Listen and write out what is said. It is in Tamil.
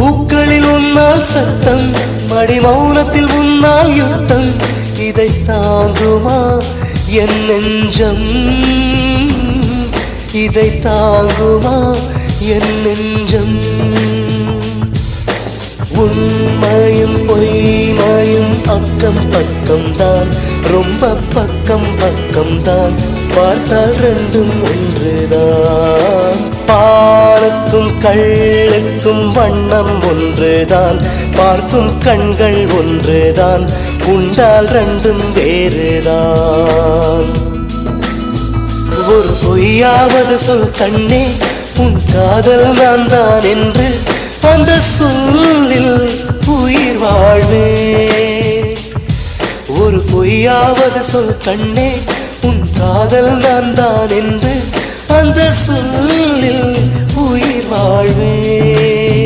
பூக்களில் உன்னால் சத்தம், மடி மௌனத்தில் உன்னால் யுத்தம். இதை தாங்குமா என் நெஞ்சம், இதை தாங்குமா என் நெஞ்சம். உண்மையும் பொய்மையும் அக்கம் பக்கம்தான், ரொம்ப பக்கம் பக்கம்தான். பார்த்தால் ரெண்டும் ஒன்றுதான். பாலுக்கும் கள்ளுக்கும் வண்ணம் ஒன்றுதான், பார்க்கும் கண்கள் ஒன்றுதான். உண்டால் ரெண்டும் வேறுதான். ஒரு பொய்யாவது சொல் கண்ணே, உன் காதல் நான் தான் என்று அந்த சொல்லில் உயிர் வாழ்வே. ஒரு பொய்யாவது சொல் கண்ணே, உன் காதல் நான் தான் என்று அந்த சொல்லில் உயிர் வாழ்வே.